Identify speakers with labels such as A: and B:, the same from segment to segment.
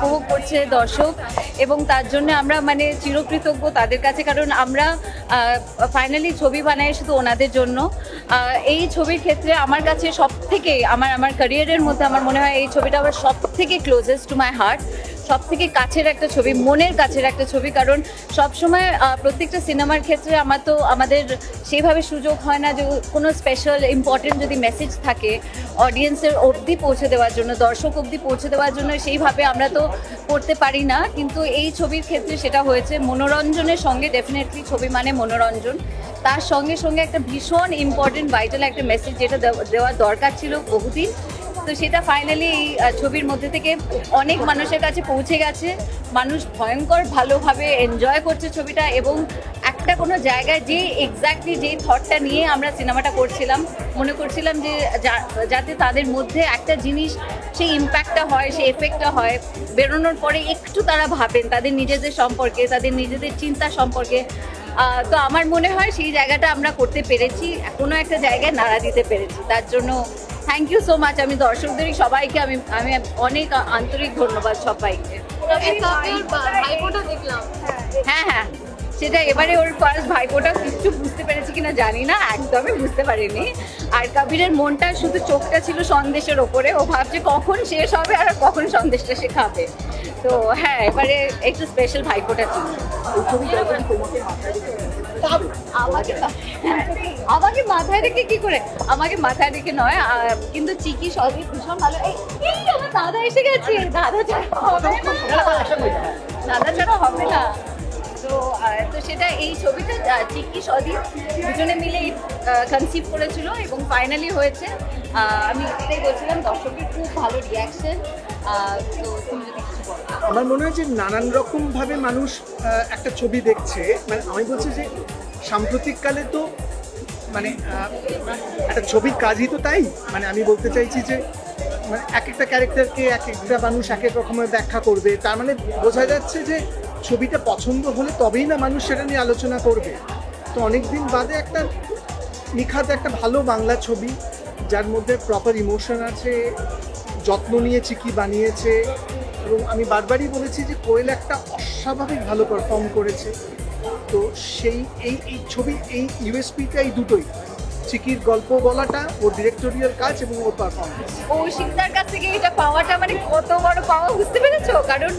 A: উপভোগ করছে দর্শক, এবং তার জন্য আমরা মানে চিরকৃতজ্ঞ তাদের কাছে, কারণ আমরা ফাইনালি ছবি বানাই শুধু ওনাদের জন্য। এই ছবির ক্ষেত্রে আমার কাছে সব থেকে আমার ক্যারিয়ারের মধ্যে আমার মনে হয় এই ছবিটা আমার সব থেকে ক্লোজেস্ট টু মাই হার্ট, সব থেকে কাছের একটা ছবি, মনের কাছের একটা ছবি। কারণ সবসময় প্রত্যেকটা সিনেমার ক্ষেত্রে আমাদের সেইভাবে সুযোগ হয় না যে কোনো স্পেশাল ইম্পর্টেন্ট যদি মেসেজ থাকে অডিয়েন্সের অবধি পৌঁছে দেওয়ার জন্য, দর্শক অবধি পৌঁছে দেওয়ার জন্য, সেইভাবে আমরা তো করতে পারি না। কিন্তু এই ছবির ক্ষেত্রে সেটা হয়েছে। মনোরঞ্জনের সঙ্গে ডেফিনেটলি ছবি মানে মনোরঞ্জন, তার সঙ্গে সঙ্গে একটা ভীষণ ইম্পর্টেন্ট ভাইটাল একটা মেসেজ যেটা দেওয়ার দরকার ছিল বহুদিন। তো সেটা ফাইনালি এই ছবির মধ্যে থেকে অনেক মানুষের কাছে পৌঁছে গেছে। মানুষ ভয়ঙ্কর ভালোভাবে এনজয় করছে ছবিটা, এবং একটা কোনো জায়গায় যে এক্স্যাক্টলি যেই থটটা নিয়ে আমরা সিনেমাটা করছিলাম, মনে করছিলাম যে যাতে তাদের মধ্যে একটা জিনিস সেই ইম্প্যাক্টটা হয়, সেই এফেক্টটা হয়, বেরোনোর পরে একটু তারা ভাবেন তাদের নিজেদের সম্পর্কে, তাদের নিজেদের চিন্তা সম্পর্কে। তো আমার মনে হয় সেই জায়গাটা আমরা করতে পেরেছি, কোনো একটা জায়গায় নাড়া দিতে পেরেছি। তার জন্য থ্যাংক ইউ সো মাচ। আমি দর্শকদেরই সবাইকে আমি অনেক আন্তরিক ধন্যবাদ সবাইকে। হ্যাঁ হ্যাঁ, সেটা এবারে ওর ফার্স্ট ভাইপোটা কিছু বুঝতে পেরেছি কিনা জানি না, একদমই বুঝতে পারিনি। আর কবিরের মনটা শুধু চোখটা ছিল সন্দেশের ওপরে, ও ভাবছে কখন শেষ হবে আর কখন সন্দেশটা সে খাবে। তো হ্যাঁ, এবারে একটু স্পেশাল ভাইপোটা ছিল। আমাকে মাথায় রেখে কি করে? আমাকে মাথায় রেখে নয়, কিন্তু চিকি সবই ভীষণ ভালো। এই আমার দাদা এসে গেছে, দাদা ছাড়া হবে না, দাদা ছাড়া হবে না। তো সেটা এই ছবিটা চিকি সদীপ দুজনে মিলে কনসিভ করেছিল এবং ফাইনালি হয়েছে। আমি এটাই বলছিলাম, দর্শকের খুব ভালো রিয়াকশন। তো তুমি যদি কিছু বলো।
B: আমার মনে হয় যে নানান রকমভাবে মানুষ একটা ছবি দেখছে। মানে আমি বলছি যে সাম্প্রতিককালে তো মানে একটা ছবির কাজই তো তাই। মানে আমি বলতে চাইছি যে মানে এক একটা ক্যারেক্টারকে এক একটা মানুষ এক এক রকমের ব্যাখ্যা করবে, তার মানে বোঝা যাচ্ছে যে ছবিটা পছন্দ হলে তবেই না মানুষ সেটা নিয়ে আলোচনা করবে। তো অনেকদিন বাদে একটা নিখাত একটা ভালো বাংলা ছবি, যার মধ্যে প্রপার ইমোশন আছে, যত্ন নিয়ে চিকি বানিয়েছে। এবং আমি বারবারই বলেছি যে কোয়েল একটা অস্বাভাবিক ভালো পারফর্ম করেছে। তো সেই এই ছবি এই ইউএসপিটা এই দুটোই, চিকির গল্প বলাটা, ওর ডিরেক্টোরিয়াল কাজ এবং ওর পারফরমেন্স।
A: কৌশিকদার কাছ থেকে এটা পাওয়াটা মানে কত বড় পাওয়া, বুঝতে পেরেছো? কারণ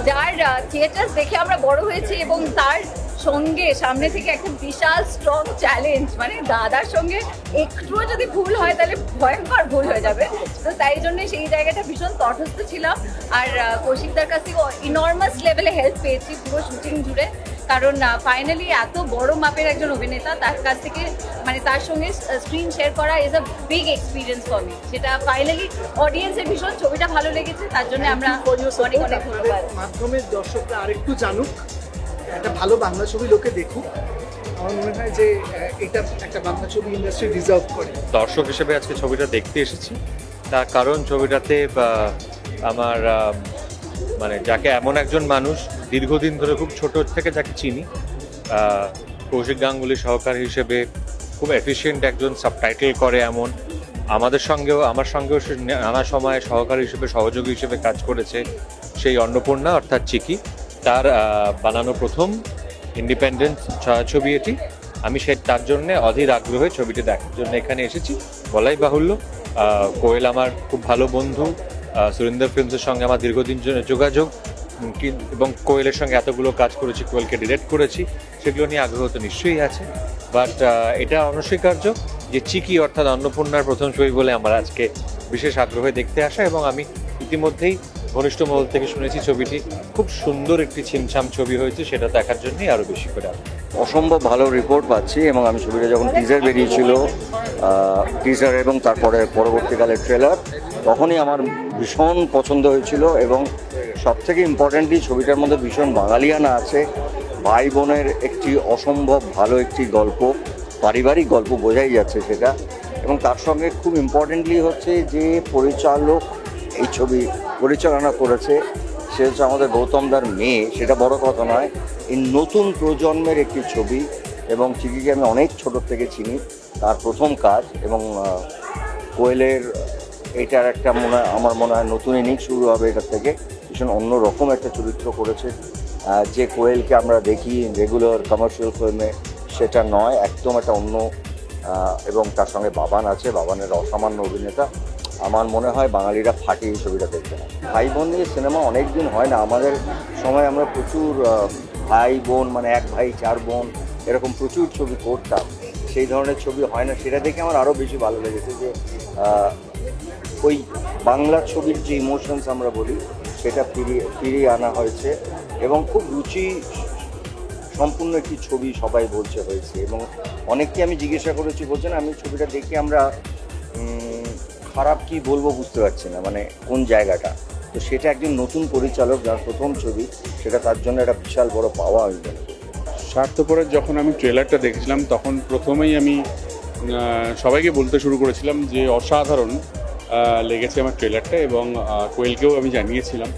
A: যার থিয়েটার দেখে আমরা বড় হয়েছি, এবং তার সঙ্গে সামনে থেকে একটা বিশাল স্ট্রং চ্যালেঞ্জ, মানে দাদার সঙ্গে একটুও যদি ভুল হয় তাহলে ভয়ঙ্কর ভুল হয়ে যাবে। তো তাই জন্য সেই জায়গাটা ভীষণ তটস্থ ছিলাম। আর কৌশিকদার কাছ থেকে ইনর্মাস লেভেলে হেল্প পেয়েছি পুরো শুটিং জুড়ে। কারণ ফাইনালি এত বড় মাপের একজন অভিনেতা, তার কাছ থেকে মানে তার সঙ্গে স্ক্রিন শেয়ার করা is a big experience for me. সেটা ফাইনালি অডিয়েন্সের ভীষণ ছবিটা ভালো লেগেছে, তার জন্য আমরা অনেক অনেক ধন্যবাদ।
B: মাধ্যমে দর্শকরা আরেকটু জানুক, একটা ভালো বাংলা ছবি লোকে দেখুক। আমার মনে হয় যে এটা একটা বাংলা ছবি ইন্ডাস্ট্রি ডিজার্ভ করে।
C: দর্শক হিসেবে আজকে ছবিটা দেখতে এসেছি, তার কারণ ছবিটাতে আমার মানে যাকে এমন একজন মানুষ দীর্ঘদিন ধরে খুব ছোট থেকে যাকে চিনি, কৌশিক গাঙ্গুলি সহকারী হিসেবে খুব এফিশিয়েন্ট একজন, সাবটাইটেল করে এমন, আমার সঙ্গেও সে নানা সময় সহকারী হিসেবে সহযোগী হিসেবে কাজ করেছে সেই অন্নপূর্ণা অর্থাৎ চিকি। তার বানানো প্রথম ইন্ডিপেন্ডেন্ট ছায়াছবি এটি। আমি তার জন্যে অধীর আগ্রহে ছবিটি দেখার জন্য এখানে এসেছি। বলাই বাহুল্য, কোয়েল আমার খুব ভালো বন্ধু, সুরিন্দর ফিল্মসের সঙ্গে আমার দীর্ঘদিন যোগাযোগ, এবং কোয়েলের সঙ্গে এতগুলো কাজ করেছি, কোয়েলকে ডিরেক্ট করেছি, সেগুলো নিয়ে আগ্রহ তো নিশ্চয়ই আছে। বাট এটা অনস্বীকার্য যে চিকি অর্থাৎ অন্নপূর্ণার প্রথম ছবি বলে আমার আজকে বিশেষ আগ্রহে দেখতে আসা। এবং আমি ইতিমধ্যেই ঘনিষ্ঠ মহল থেকে শুনেছি ছবিটি খুব সুন্দর একটি ছিমছাম ছবি হয়েছে, সেটা দেখার জন্যই আরও বেশি করে
D: অসম্ভব ভালো রিপোর্ট পাচ্ছি। এবং আমি ছবিটা যখন টিজার বেরিয়েছিল, টিজার এবং তারপরে পরবর্তীকালে ট্রেলার, তখনই আমার ভীষণ পছন্দ হয়েছিল। এবং সবথেকে ইম্পর্টেন্টলি ছবিটার মধ্যে ভীষণ বাঙালিয়ানা আছে, ভাই বোনের একটি অসম্ভব ভালো একটি গল্প, পারিবারিক গল্প বোঝাই যাচ্ছে সেটা। এবং তার সঙ্গে খুব ইম্পর্টেন্টলি হচ্ছে যে পরিচালক এই ছবি পরিচালনা করেছে, সে হচ্ছে আমাদের গৌতম দার মেয়ে। সেটা বড় কথা নয়, এই নতুন প্রজন্মের একটি ছবি। এবং চিকিকে আমি অনেক ছোটোর থেকে চিনি, তার প্রথম কাজ। এবং কোয়েলের এটার একটা আমার মনে হয় নতুন ইনিংস শুরু হবে এটা থেকে। ভীষণ অন্যরকম একটা চরিত্র করেছে। যে কোয়েলকে আমরা দেখি রেগুলার কমার্শিয়াল ফিল্মে সেটা নয়, একদম একটা অন্য। এবং তার সঙ্গে বাবান আছে, বাবানের অসামান্য অভিনেতা। আমার মনে হয় বাঙালিরা ফাটিয়ে এই ছবিটা দেখবে না। ভাই বোন নিয়ে সিনেমা অনেক দিন হয় না। আমাদের সময় আমরা প্রচুর ভাই বোন, মানে এক ভাই চার বোন, এরকম প্রচুর ছবি করতাম। সেই ধরনের ছবি হয় না, সেটা দেখে আমার আরও বেশি ভালো লেগেছে যে ওই বাংলা ছবির যে ইমোশনস আমরা বলি সেটা ফিরিয়ে আনা হয়েছে এবং খুব রুচি সম্পূর্ণ একটি ছবি সবাই বলছে হয়েছে। এবং অনেককে আমি জিজ্ঞাসা করেছি, বলছেন আমি ছবিটা দেখে আমরা খারাপ কি বলবো বুঝতে পারছি না, মানে কোন জায়গাটা। তো সেটা একজন নতুন পরিচালক যার প্রথম ছবি, সেটা তার জন্য একটা বিশাল বড় পাওয়া আমি মনে করি।
E: স্বার্থপরের যখন আমি ট্রেলারটা দেখেছিলাম তখন প্রথমেই আমি সবাইকে বলতে শুরু করেছিলাম যে অসাধারণ লেগেছে আমার ট্রেলারটা, এবং কোয়েলকেও আমি জানিয়েছিলাম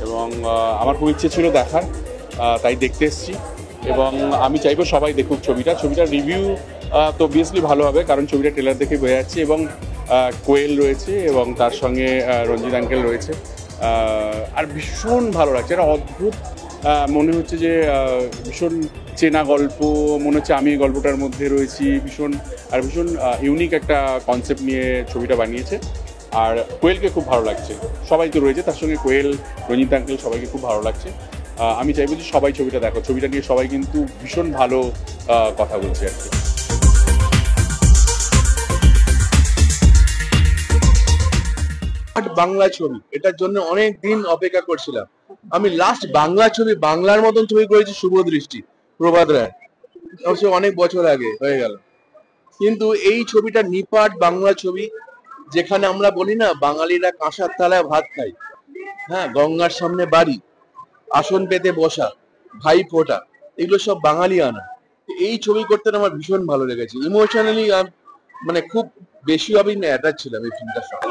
E: এবং আমার খুব ইচ্ছে ছিল দেখার, তাই দেখতে এসেছি। এবং আমি চাইবো সবাই দেখুক ছবিটার রিভিউ তো অবভিয়াসলি ভালো হবে, কারণ ছবিটা ট্রেলার দেখে বোঝা যাচ্ছে। এবং কোয়েল রয়েছে এবং তার সঙ্গে রঞ্জিত আঙ্কেল রয়েছে, আর ভীষণ ভালো লাগছে। একটা অদ্ভুত মনে হচ্ছে যে ভীষণ চেনা গল্প মনে হচ্ছে, আমি এই গল্পটার মধ্যে রয়েছি। ভীষণ ইউনিক একটা কনসেপ্ট নিয়ে ছবিটা বানিয়েছে। আর কোয়েলকে খুব ভালো লাগছে, সবাই তো রয়েছে তার সঙ্গে, কোয়েল, রঞ্জিত আঙ্কেল, সবাইকে খুব ভালো লাগছে। আমি চাইবো যে সবাই ছবিটা দেখো, ছবিটা নিয়ে সবাই কিন্তু ভীষণ ভালো কথা বলছে আর কি।
F: বাংলা ছবি, এটার জন্য অনেক দিন অপেক্ষা করছিলাম। আমি লাস্ট বাংলা ছবি, বাংলার মতন ছবি করেছি শুভ দৃষ্টি, প্রভাত রায়, অবশ্য অনেক বছর আগে হয়ে গেল। কিন্তু এই ছবিটা নিপাট বাংলা ছবি, যেখানে আমরা বলি না বাঙালিরা কাঁসার থালায় ভাত খায়, হ্যাঁ, গঙ্গার সামনে বাড়ি, আসন পেতে বসা, ভাই ফোটা, এগুলো সব বাঙালি আনা। এই ছবি করতে আমার ভীষণ ভালো লেগেছে। ইমোশনালি মানে খুব বেশি আমি অ্যাটাচ ছিলাম এই ফিল্মটার সঙ্গে।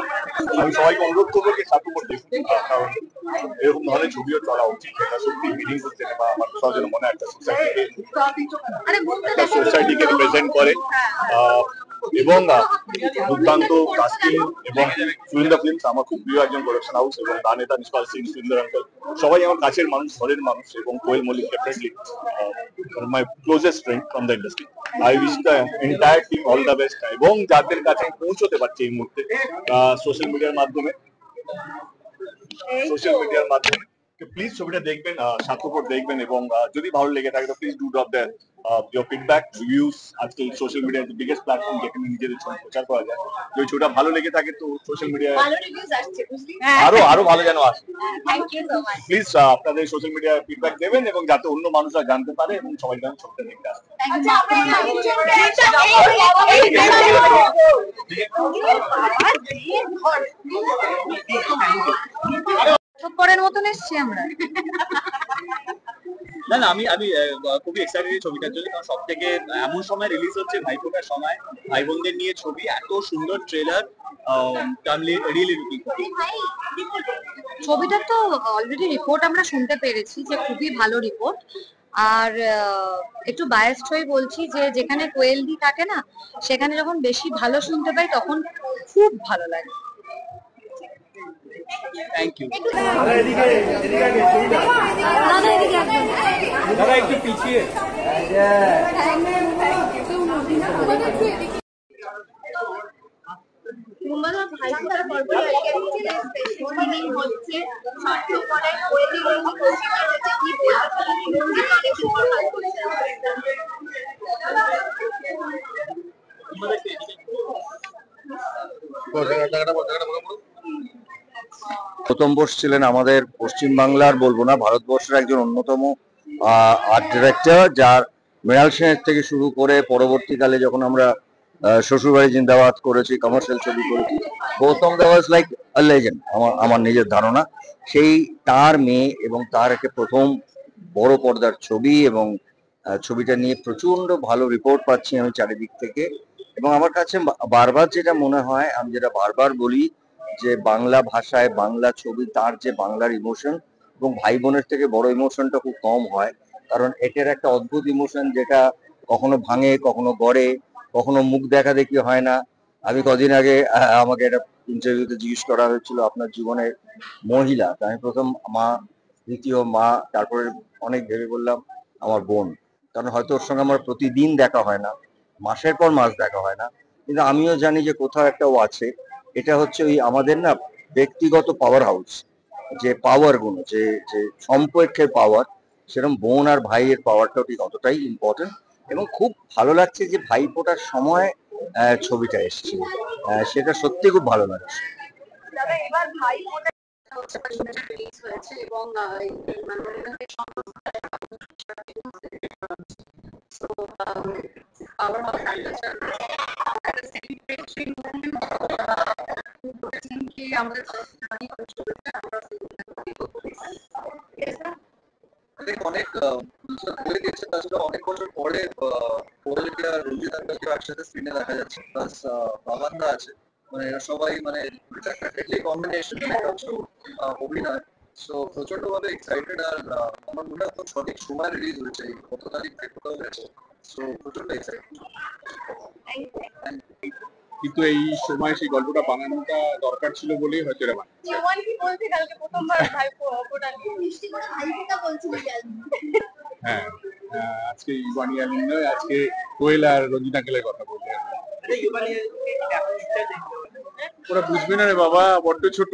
G: আমি সবাইকে অনুরোধ করবো যে সাপোর্ট দেখুন, কারণ এরকম ধরনের ছবিও চলা উচিত। এটা সত্যি মিনিংফুল সিনেমা। আমার সবার মনে একটা সোসাইটিকে রিপ্রেজেন্ট করে এবং দুর্দান্ত কাস্টিং এবং সুরিন্দা ফিল্মস আমার খুব প্রিয় একজন প্রোডাকশন হাউস, এবং দানেতা নিষ্পাল সিং, সুন্দর আঙ্কেল, সবাই আমার কাছের মানুষ, ঘরের মানুষ, এবং Koel Mallick definitely my closest friend from the industry. I wish the entire team all the best. এবং যাদের কাছে পৌঁছতে পারছে এই মুহূর্তে সোশ্যাল মিডিয়ার মাধ্যমে, প্লিজ ছবিটা দেখবেন, স্বার্থপর দেখবেন, এবং যদি ভালো লেগে থাকে তো please do drop there your feedback, reviews. আজকাল সোশ্যাল মিডিয়ার বিগেস্ট প্ল্যাটফর্ম যেখানে নিজেদের ছবি প্রচার করা যায়। যদি ছবিটা ভালো লেগে থাকে তো সোশ্যাল মিডিয়ায় আরো ভালো যেন আসে। প্লিজ আপনাদের সোশ্যাল মিডিয়ায় ফিডব্যাক দেবেন, এবং যাতে অন্য মানুষরা জানতে পারে এবং সবাই যেন ছবিটা দেখতে আসে।
A: পরের মতন এসছি আমরা।
H: না, আমি খুবই এক্সাইটেড এই ছবিটার জন্য, কারণ সব থেকে এমন সময় রিলিজ হচ্ছে ভাইফোঁটার সময়, ভাই বোনদের নিয়ে ছবি, এত সুন্দর ট্রেলার, রিয়েলি লুকিং ফরওয়ার্ড।
A: ছবিটার তো অলরেডি রিপোর্ট আমরা শুনতে পেরেছি যে খুবই ভালো রিপোর্ট। আর একটু বায়াসড হয়ে বলছি যে যেখানে কোয়েলদি থাকে না, সেখানে যখন বেশি ভালো শুনতে পাই তখন খুব ভালো লাগে।
H: Thank you.
B: দাদা একটু পিছিয়ে।
D: প্রথম বসছিলেন আমাদের পশ্চিমবাংলার, বলবো না, ভারতবর্ষের একজন অন্যতম আর্ট ডিরেক্টর, যার মৃণাল সেনের থেকে শুরু করে পরবর্তীকালে যখন আমরা শ্বশুরবাড়ি জিন্দাবাদ করেছি, কমার্শিয়াল ছবি করেছি, গৌতম দা ওয়াজ লাইক আ লেজেন্ড আমার নিজের ধারণা। সেই তার মেয়ে এবং তার একটা প্রথম বড় পর্দার ছবি, এবং ছবিটা নিয়ে প্রচন্ড ভালো রিপোর্ট পাচ্ছি আমি চারিদিক থেকে। এবং আমার কাছে বারবার যেটা মনে হয়, আমি যেটা বারবার বলি, যে বাংলা ভাষায় বাংলা ছবি, তার যে বাংলার ইমোশন, এবং ভাই বোনের থেকে বড় ইমোশনটা খুব কম হয়। কারণ এটার একটা অদ্ভুত ইমোশন যেটা কখনো ভাঙে, কখনো গড়ে, কখনো মুখ দেখা দেখি হয় না, আমি কদিন আগে আমাকে একটা ইন্টারভিউতে জিজ্ঞেস করা হয়েছিল আপনার জীবনের মহিলা, তা আমি প্রথম মা, দ্বিতীয় মা, তারপরে অনেক ভেবে বললাম আমার বোন। কারণ হয়তো ওর সঙ্গে আমার প্রতিদিন দেখা হয় না, মাসের পর মাস দেখা হয় না, কিন্তু আমিও জানি যে কোথাও একটা ও আছে। এটা হচ্ছে ওই আমাদের না ব্যক্তিগত পাওয়ার হাউস, যে পাওয়ার গুলো, যে যে সম্পর্কের পাওয়ার, সেরকম বোন আর ভাইয়ের পাওয়ারটাও ঠিক অতটাই ইম্পর্টেন্ট। এবং খুব ভালো লাগছে যে ভাই ফোটার সময় ছবিটা এসছে, সেটা সত্যি খুব ভালো লাগছে।
A: দাদা এবার ভাই ফোটা হচ্ছে রিলিজ হয়েছে এবং So, our culture, at the celebratory moment, বলেছেন কি আমাদের জানি করে চলছে আমরা
I: অনেক হয়ে গেছে, তাছাড়া অনেক বছর পরে কোয়েলকে আর রঞ্জিত আঙ্কেলকে একসাথে স্ক্রিনে দেখা যাচ্ছে, প্লাস বাবান্দা আছে, মানে এরা সবাই মানে একটা হেডলি কম্বিনেশন অভিনয়। সো প্রচন্ড ভাবে এক্সাইটেড, আর আমার মনে হয় খুব সঠিক সময় রিলিজ হয়েছে, কত তারিখ কোথাও গেছে। সো প্রচন্ড এক্সাইটেড।
E: কিন্তু এই সময় সেই গল্পটা বানানোটা দরকার ছিল বলেই হয়তো এটা বানানো।
A: জীবন কি বলতে কালকে প্রথমবার ভাই ফোটা মিষ্টি করে ভাই ফোটা বলছিলি
E: হ্যাঁ, আজকে ইবানি আলিম নয়, আজকে কোয়েল আর রঞ্জিত আঙ্কেলের কথা বললে। ওরা বুঝবে না রে বাবা, বড্ড ছোট।